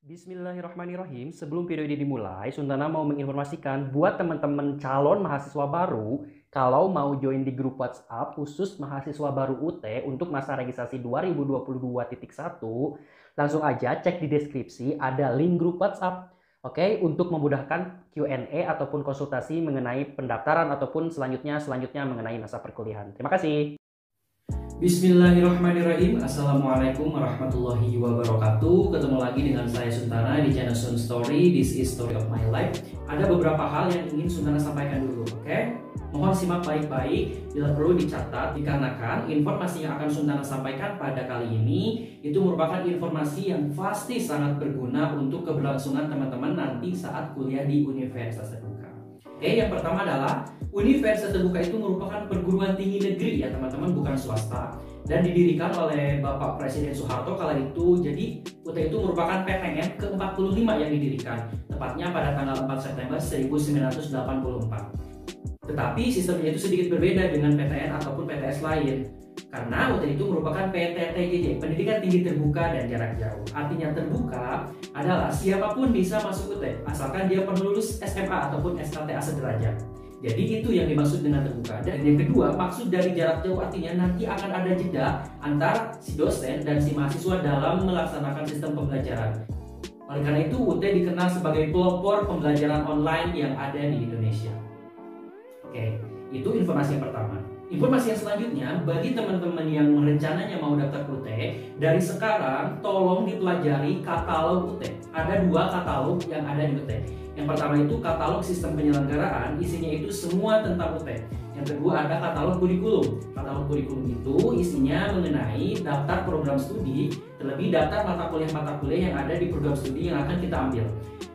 Bismillahirrahmanirrahim. Sebelum video ini dimulai, Suntana mau menginformasikan buat teman-teman calon mahasiswa baru, kalau mau join di grup WhatsApp khusus mahasiswa baru UT untuk masa registrasi 2022.1, langsung aja cek di deskripsi ada link grup WhatsApp. Oke, untuk memudahkan Q&A ataupun konsultasi mengenai pendaftaran ataupun selanjutnya mengenai masa perkuliahan. Terima kasih. Bismillahirrahmanirrahim. Assalamualaikum warahmatullahi wabarakatuh. Ketemu lagi dengan saya Suntana di channel Sun Story. This is story of my life. Ada beberapa hal yang ingin Suntana sampaikan dulu, oke? Mohon simak baik-baik, bila perlu dicatat dikarenakan informasi yang akan Suntana sampaikan pada kali ini itu merupakan informasi yang pasti sangat berguna untuk keberlangsungan teman-teman nanti saat kuliah di Universitas Terbuka. Oke, yang pertama adalah Universitas Terbuka itu merupakan perguruan tinggi negeri ya teman-teman, bukan swasta, dan didirikan oleh Bapak Presiden Soeharto kala itu. Jadi UT itu merupakan PTN ke-45 yang didirikan, tepatnya pada tanggal 4 September 1984. Tetapi sistemnya itu sedikit berbeda dengan PTN ataupun PTS lain, karena UT itu merupakan PTTJJ, Pendidikan Tinggi Terbuka dan Jarak Jauh. Artinya terbuka adalah siapapun bisa masuk UT, asalkan dia pernah lulus SMA ataupun SKTA sederajat. Jadi itu yang dimaksud dengan terbuka. Dan yang kedua, maksud dari jarak jauh artinya nanti akan ada jeda antara si dosen dan si mahasiswa dalam melaksanakan sistem pembelajaran. Oleh karena itu, UT dikenal sebagai pelopor pembelajaran online yang ada di Indonesia. Oke, itu informasi yang pertama. Informasi yang selanjutnya, bagi teman-teman yang rencananya mau daftar UT, dari sekarang tolong dipelajari katalog UT. Ada 2 katalog yang ada di UT. Yang pertama itu katalog sistem penyelenggaraan, isinya itu semua tentang UT. Yang kedua ada katalog kurikulum. Katalog kurikulum itu isinya mengenai daftar program studi, terlebih daftar mata kuliah yang ada di program studi yang akan kita ambil.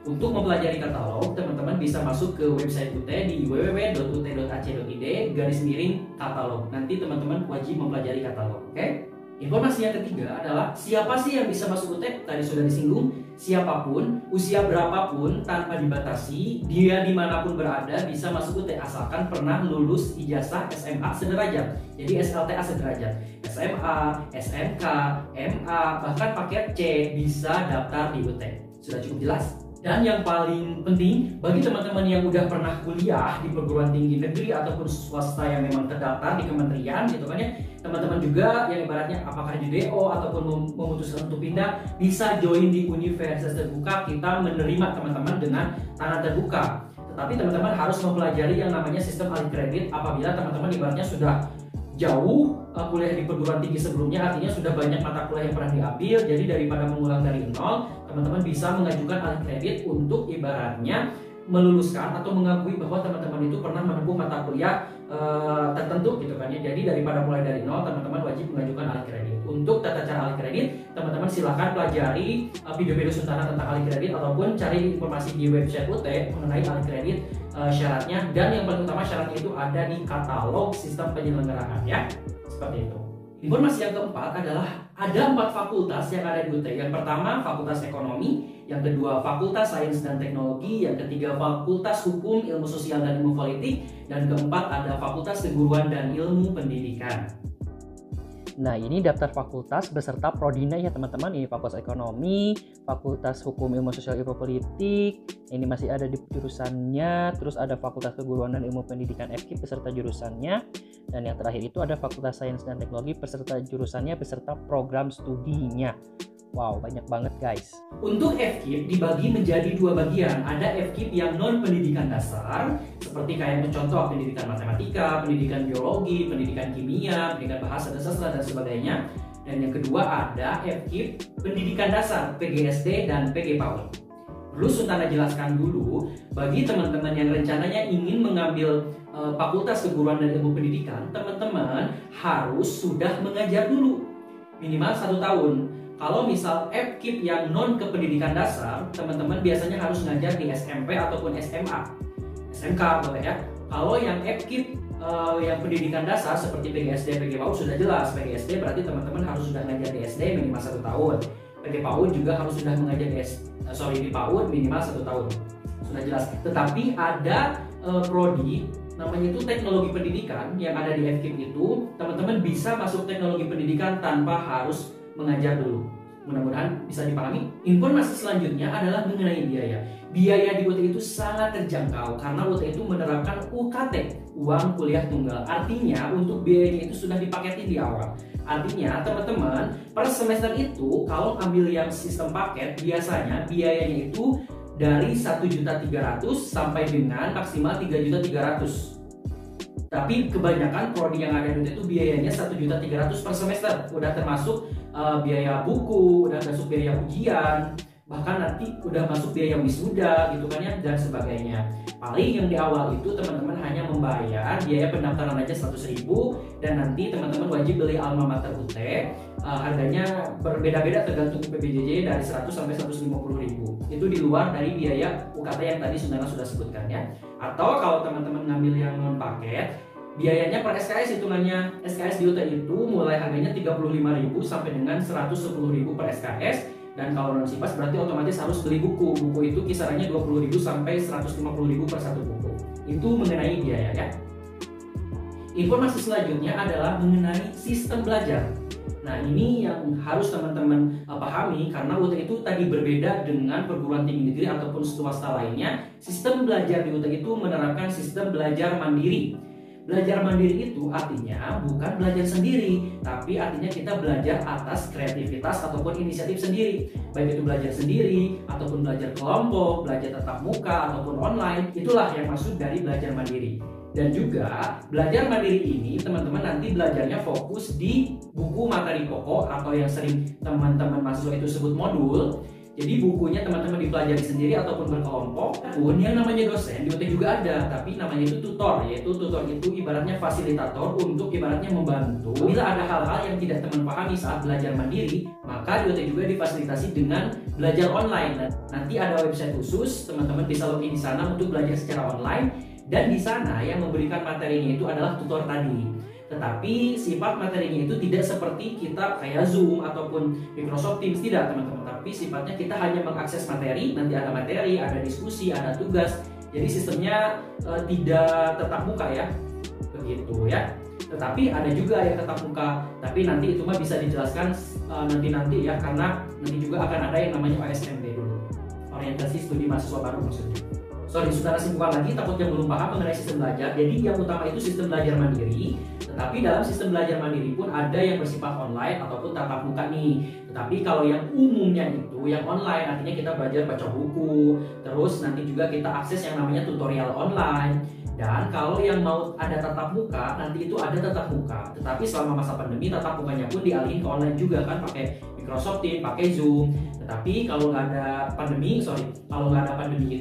Untuk mempelajari katalog, teman-teman bisa masuk ke website UT di www.ut.ac.id/katalog. Nanti teman-teman wajib mempelajari katalog, oke? Informasi yang ketiga adalah siapa sih yang bisa masuk UT? Tadi sudah disinggung, siapapun, usia berapapun, tanpa dibatasi, dia dimanapun berada bisa masuk UT asalkan pernah lulus ijazah SMA sederajat. Jadi SLTA sederajat, SMA, SMK, MA, bahkan paket C bisa daftar di UT. Sudah cukup jelas? Dan yang paling penting bagi teman-teman yang udah pernah kuliah di perguruan tinggi negeri ataupun swasta yang memang terdaftar di kementerian gitu kan ya, teman-teman juga yang ibaratnya apakah di DO ataupun memutuskan untuk pindah bisa join di Universitas Terbuka. Kita menerima teman-teman dengan tangan terbuka. Tetapi teman-teman harus mempelajari yang namanya sistem alih kredit apabila teman-teman ibaratnya sudah jauh kuliah di perguruan tinggi sebelumnya, artinya sudah banyak mata kuliah yang pernah diambil. Jadi daripada mengulang dari nol, teman-teman bisa mengajukan alih kredit untuk ibaratnya meluluskan atau mengakui bahwa teman-teman itu pernah menempuh mata kuliah tertentu gitu kan ya. Jadi daripada mulai dari nol, teman-teman wajib mengajukan alih kredit. Untuk tata cara alih kredit, teman-teman silahkan pelajari video-video Suntana tentang alih kredit ataupun cari informasi di website UT mengenai alih kredit, syaratnya, dan yang paling utama syaratnya itu ada di katalog sistem penyelenggaraan ya. Seperti itu. Informasi yang keempat adalah ada 4 fakultas yang ada di UT. Yang pertama Fakultas Ekonomi, yang kedua Fakultas Sains dan Teknologi, yang ketiga Fakultas Hukum, Ilmu Sosial dan Ilmu Politik, dan keempat ada Fakultas Keguruan dan Ilmu Pendidikan. Nah, ini daftar fakultas beserta prodinya ya teman-teman. Ini Fakultas Ekonomi, Fakultas Hukum Ilmu Sosial Ilmu Politik, ini masih ada di jurusannya. Terus ada Fakultas Keguruan dan Ilmu Pendidikan FKIP beserta jurusannya. Dan yang terakhir itu ada Fakultas Sains dan Teknologi beserta jurusannya beserta program studinya. Wow, banyak banget guys. Untuk FKIP dibagi menjadi 2 bagian. Ada FKIP yang non pendidikan dasar, seperti kayak contoh pendidikan matematika, pendidikan biologi, pendidikan kimia, pendidikan bahasa dan sastra dan sebagainya. Dan yang kedua ada FKIP pendidikan dasar, PGSD dan PG PAUD. Perlu Suntana jelaskan dulu bagi teman-teman yang rencananya ingin mengambil Fakultas Keguruan dan Ilmu Pendidikan, teman-teman harus sudah mengajar dulu minimal 1 tahun. Kalau misal FKIP yang non kependidikan dasar, teman-teman biasanya harus ngajar di SMP ataupun SMA, SMK boleh ya. Kalau yang FKIP yang pendidikan dasar seperti PGSD, PG PAUD sudah jelas. PGSD berarti teman-teman harus sudah ngajar di SD minimal 1 tahun. PG PAUD juga harus sudah mengajar di PAUD minimal 1 tahun. Sudah jelas. Tetapi ada prodi namanya itu teknologi pendidikan yang ada di FKIP itu, teman-teman bisa masuk teknologi pendidikan tanpa harus mengajar dulu. Mudah-mudahan bisa dipahami. Informasi selanjutnya adalah mengenai biaya. Biaya di UT itu sangat terjangkau karena UT itu menerapkan UKT, uang kuliah tunggal. Artinya untuk biayanya itu sudah dipaketin di awal. Artinya teman-teman per semester itu kalau ambil yang sistem paket biasanya biayanya itu dari 1.300.000 sampai dengan maksimal 3.300.000. Tapi kebanyakan prodi yang ada di UT itu biayanya 1.300.000 per semester. Udah termasuk biaya buku, udah masuk biaya ujian, bahkan nanti udah masuk biaya wisuda gitu kan ya, dan sebagainya. Paling yang di awal itu teman-teman hanya membayar biaya pendaftaran aja 100.000, dan nanti teman-teman wajib beli alma mater UT. Harganya berbeda-beda tergantung PBJJ dari 100 sampai 150.000. Itu di luar dari biaya UKT yang tadi Sundana sudah sebutkan ya. Atau kalau teman-teman ngambil yang non paket, biayanya per SKS hitungannya. SKS di UT itu mulai harganya 35.000 sampai dengan 110.000 per SKS. Dan kalau non SIPAS berarti otomatis harus beli buku. Buku itu kisarannya 20.000 sampai 150.000 per satu buku. Itu mengenai biaya ya. Informasi selanjutnya adalah mengenai sistem belajar. Nah, ini yang harus teman-teman pahami karena UT itu tadi berbeda dengan perguruan tinggi negeri ataupun swasta lainnya. Sistem belajar di UT itu menerapkan sistem belajar mandiri. Belajar mandiri itu artinya bukan belajar sendiri, tapi artinya kita belajar atas kreativitas ataupun inisiatif sendiri. Baik itu belajar sendiri, ataupun belajar kelompok, belajar tatap muka, ataupun online. Itulah yang maksud dari belajar mandiri. Dan juga belajar mandiri ini teman-teman nanti belajarnya fokus di buku materi pokok atau yang sering teman-teman mahasiswa itu sebut modul. Jadi bukunya teman-teman dipelajari sendiri ataupun berkelompok. Pun yang namanya dosen di UT juga ada, tapi namanya itu tutor, yaitu tutor itu ibaratnya fasilitator untuk ibaratnya membantu. Bila ada hal-hal yang tidak teman pahami saat belajar mandiri, maka di UT juga difasilitasi dengan belajar online. Nanti ada website khusus, teman-teman bisa login di sana untuk belajar secara online. Dan di sana yang memberikan materinya itu adalah tutor tadi. Tetapi sifat materinya itu tidak seperti kita kayak Zoom ataupun Microsoft Teams, tidak teman-teman. Tapi sifatnya kita hanya mengakses materi, nanti ada materi, ada diskusi, ada tugas. Jadi sistemnya tidak tetap muka ya, begitu ya. Tetapi ada juga yang tetap muka, tapi nanti itu mah bisa dijelaskan nanti ya, karena nanti juga akan ada yang namanya OSMB dulu, orientasi studi mahasiswa baru maksudnya. Sorry, saudara simpulkan lagi, takutnya belum paham mengenai sistem belajar. Jadi yang utama itu sistem belajar mandiri. Tetapi dalam sistem belajar mandiri pun ada yang bersifat online ataupun tatap muka nih. Tetapi kalau yang umumnya itu yang online, artinya kita belajar baca buku, terus nanti juga kita akses yang namanya tutorial online. Dan kalau yang mau ada tatap muka, nanti itu ada tatap muka. Tetapi selama masa pandemi tatap mukanya pun dialihin ke online juga kan, pakai Microsoft Teams, pakai Zoom. Tetapi kalau nggak ada pandemi,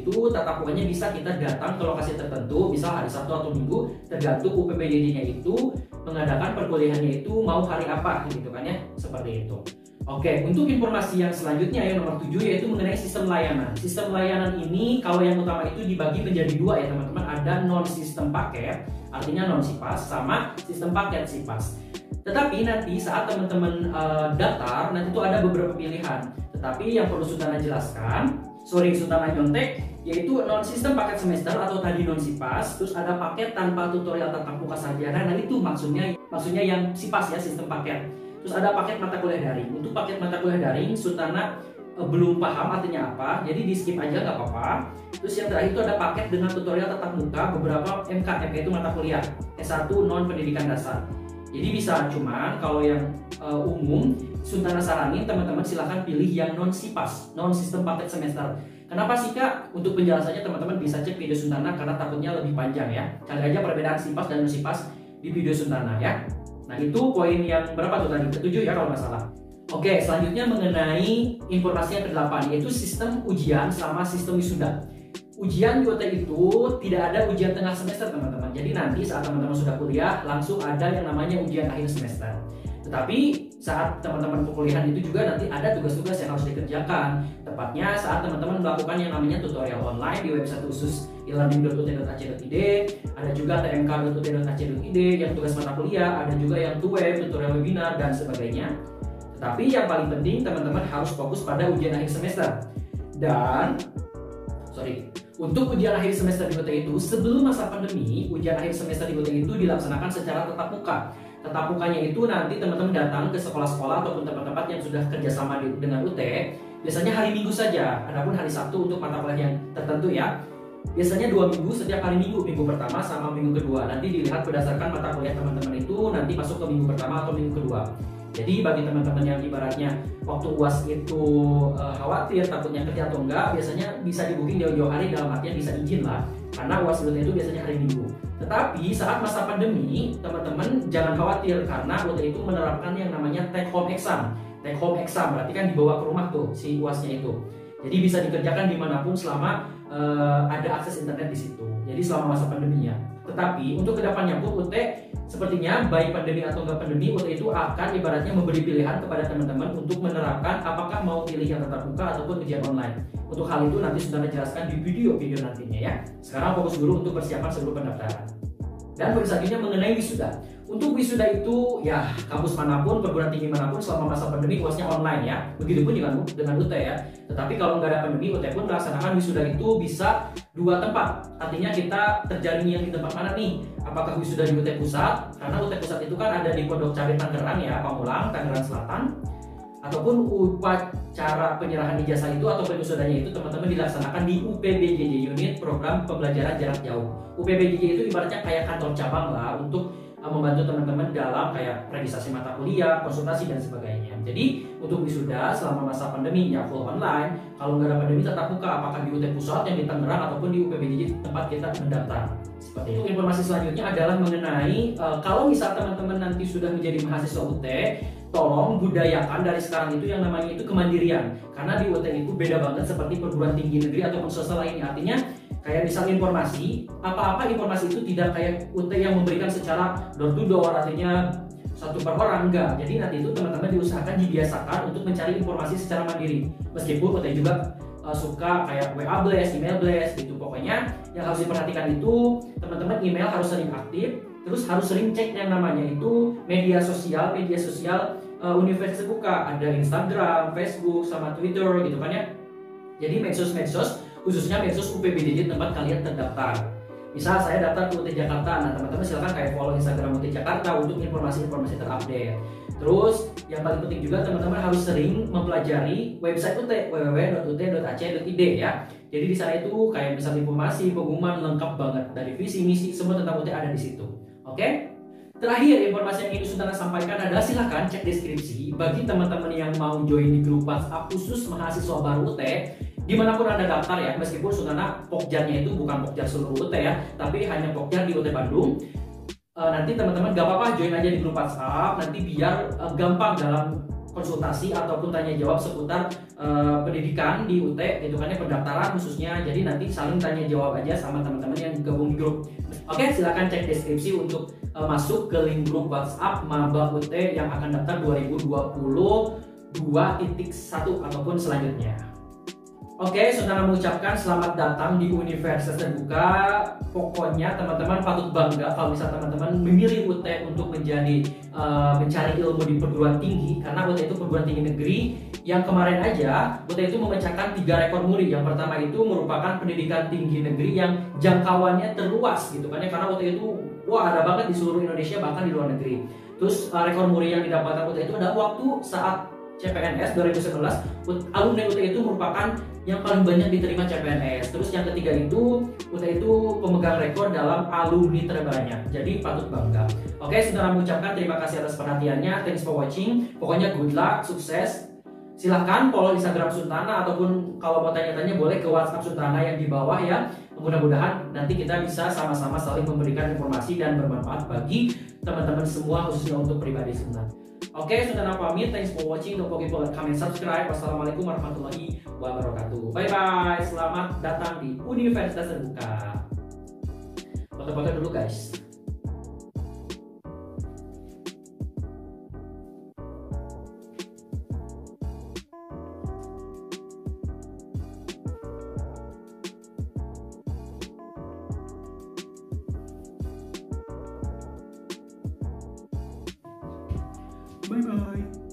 itu tatap mukanya bisa kita datang ke lokasi tertentu, misal hari Sabtu atau Minggu, tergantung UPPDD-nya itu mengadakan perkuliahannya itu mau hari apa gitu kan ya, seperti itu. Oke, untuk informasi yang selanjutnya yang nomor 7 yaitu mengenai sistem layanan. Sistem layanan ini kalau yang utama itu dibagi menjadi dua ya teman-teman. Ada non sistem paket, artinya non SIPAS, sama sistem paket SIPAS. Tetapi nanti saat teman-teman daftar, nanti itu ada beberapa pilihan. Tetapi yang perlu Sundana jelaskan, Sundana nyontek, yaitu non sistem paket semester atau tadi non SIPAS, terus ada paket tanpa tutorial tatap muka sarjana. Nah itu maksudnya yang SIPAS ya, sistem paket. Terus ada paket mata kuliah daring. Untuk paket mata kuliah daring, Sundana belum paham artinya apa, jadi di skip aja nggak apa-apa. Terus yang terakhir itu ada paket dengan tutorial tatap muka beberapa MK itu mata kuliah S1 non pendidikan dasar. Jadi bisa, cuman kalau yang umum Sundana saranin teman-teman silahkan pilih yang non SIPAS, non sistem paket semester. Kenapa sih Kak? Untuk penjelasannya teman-teman bisa cek video Sundana karena takutnya lebih panjang ya. Cari aja perbedaan SIPAS dan non SIPAS di video Sundana ya. Nah itu poin yang berapa tuh tadi? Ketujuh ya kalau nggak salah. Oke, selanjutnya mengenai informasi yang ke-8 yaitu sistem ujian sama sistem wisuda. Ujian di UT itu tidak ada ujian tengah semester teman-teman. Jadi nanti saat teman-teman sudah kuliah langsung ada yang namanya ujian akhir semester. Tetapi saat teman-teman perkuliahan itu juga nanti ada tugas-tugas yang harus dikerjakan. Tepatnya saat teman-teman melakukan yang namanya tutorial online di website khusus e-learning.ut.ac.id, ada juga tmk.ut.ac.id yang tugas mata kuliah, ada juga yang web, tutorial webinar dan sebagainya. Tetapi yang paling penting teman-teman harus fokus pada ujian akhir semester. Dan untuk ujian akhir semester di UT itu sebelum masa pandemi, ujian akhir semester di UT itu dilaksanakan secara tatap muka. Tatap mukanya itu nanti teman-teman datang ke sekolah-sekolah ataupun tempat-tempat yang sudah kerjasama dengan UT, biasanya hari Minggu saja. Adapun hari Sabtu untuk mata kuliah yang tertentu ya, biasanya 2 minggu setiap hari Minggu, minggu pertama sama minggu kedua. Nanti dilihat berdasarkan mata kuliah teman-teman itu nanti masuk ke minggu pertama atau minggu kedua. Jadi bagi teman-teman yang ibaratnya waktu UAS itu khawatir takutnya kerja atau enggak, biasanya bisa di booking jauh-jauh hari, dalam artian bisa izin lah. Karena UAS UT itu biasanya hari Minggu. Tetapi saat masa pandemi, teman-teman jangan khawatir karena UT itu menerapkan yang namanya take home exam. Take home exam berarti kan dibawa ke rumah tuh si UASnya itu. Jadi bisa dikerjakan dimanapun selama ada akses internet di situ. Jadi selama masa pandeminya. Tetapi untuk kedepannya pun UT sepertinya baik pandemi atau enggak pandemi, UT itu akan ibaratnya memberi pilihan kepada teman-teman untuk menerapkan apakah mau pilih yang tatap muka ataupun ujian online. Untuk hal itu nanti sudah dijelaskan di video-video nantinya ya. Sekarang fokus dulu untuk persiapan sebelum pendaftaran. Dan selanjutnya mengenai wisuda. Untuk wisuda itu ya kampus manapun, perguruan tinggi manapun selama masa pandemi UASnya online ya. Begitupun dengan UT ya. Tetapi kalau nggak ada pandemi, UT pun melaksanakan wisuda itu bisa 2 tempat. Artinya kita terjaringnya di tempat mana nih? Apakah wisuda di UT Pusat? Karena UT Pusat itu kan ada di Pondok Cabe Tangerang ya, Pamulang, Tangerang Selatan. Ataupun upacara penyerahan ijazah itu atau wisudanya itu teman-teman dilaksanakan di UPBJJ, Unit Program Pembelajaran Jarak Jauh. UPBJJ itu ibaratnya kayak kantor cabang lah untuk membantu teman-teman dalam kayak registrasi mata kuliah, konsultasi dan sebagainya. Jadi untuk wisuda selama masa pandemi ya full online. Kalau nggak ada pandemi tetap muka, apakah di UT Pusat yang di Tangerang ataupun di UPBJJ tempat kita mendaftar. Seperti itu. Informasi selanjutnya adalah mengenai kalau misal teman-teman nanti sudah menjadi mahasiswa UT, tolong budayakan dari sekarang itu yang namanya itu kemandirian. Karena di UT itu beda banget seperti perguruan tinggi negeri ataupun swasta lainnya. Artinya kayak misal informasi, apa-apa informasi itu tidak kayak UT yang memberikan secara door to door, artinya satu per orang, enggak. Jadi nanti itu teman-teman diusahakan dibiasakan untuk mencari informasi secara mandiri. Meskipun UT juga suka kayak WA blast, email blast gitu. Pokoknya yang harus diperhatikan itu teman-teman email harus sering aktif, terus harus sering cek yang namanya itu media sosial universitas buka, ada Instagram, Facebook, sama Twitter gitu kan ya. Jadi medsos khususnya medsos UPBJJ tempat kalian terdaftar. Misal saya daftar ke UT Jakarta, nah teman-teman silakan kayak follow Instagram UT Jakarta untuk informasi-informasi terupdate. Terus yang paling penting juga teman-teman harus sering mempelajari website UT www.ut.ac.id ya. Jadi di sana itu kayak misal informasi, pengumuman lengkap banget dari visi misi semua tentang UT ada di situ. Oke? Terakhir informasi yang ingin Suntana sampaikan adalah silahkan cek deskripsi bagi teman-teman yang mau join di grup WhatsApp khusus mahasiswa baru UT. Dimanapun Anda daftar ya, meskipun Suntana pokjarnya itu bukan pokjar seluruh UT ya, tapi hanya pokjar di UT Bandung. Nanti teman-teman gak apa-apa join aja di grup WhatsApp, nanti biar gampang dalam konsultasi ataupun tanya jawab seputar pendidikan di UT gitu kan ya, pendaftaran khususnya. Jadi nanti saling tanya jawab aja sama teman-teman yang gabung di grup. Oke, silakan cek deskripsi untuk masuk ke link grup WhatsApp Maba UT yang akan daftar 2022.1 ataupun selanjutnya. Oke, Suntana mengucapkan selamat datang di Universitas Terbuka. Pokoknya teman-teman patut bangga kalau bisa teman-teman memilih UT untuk menjadi mencari ilmu di perguruan tinggi, karena UT itu perguruan tinggi negeri yang kemarin aja UT itu memecahkan 3 rekor muri. Yang pertama itu merupakan pendidikan tinggi negeri yang jangkauannya terluas gitu kan ya, karena UT itu ada banget di seluruh Indonesia bahkan di luar negeri. Terus rekor muri yang didapatkan UT itu adalah waktu saat CPNS 2019, alumni UT itu merupakan yang paling banyak diterima CPNS. Terus yang ketiga itu UT itu pemegang rekor dalam alumni terbanyak. Jadi patut bangga. Oke, Suntana mengucapkan terima kasih atas perhatiannya. Thanks for watching. Pokoknya good luck, sukses. Silahkan follow Instagram Suntana ataupun kalau mau tanya-tanya boleh ke WhatsApp Suntana yang di bawah ya. Mudah-mudahan nanti kita bisa sama-sama saling memberikan informasi dan bermanfaat bagi teman-teman semua khususnya untuk pribadi Suntana. Oke, Suntana pamit. Thanks for watching. Don't forget to like, comment, subscribe. Wassalamualaikum warahmatullahi wabarakatuh. Bye bye. Selamat datang di Universitas Terbuka. Foto-foto dulu guys. Bye bye.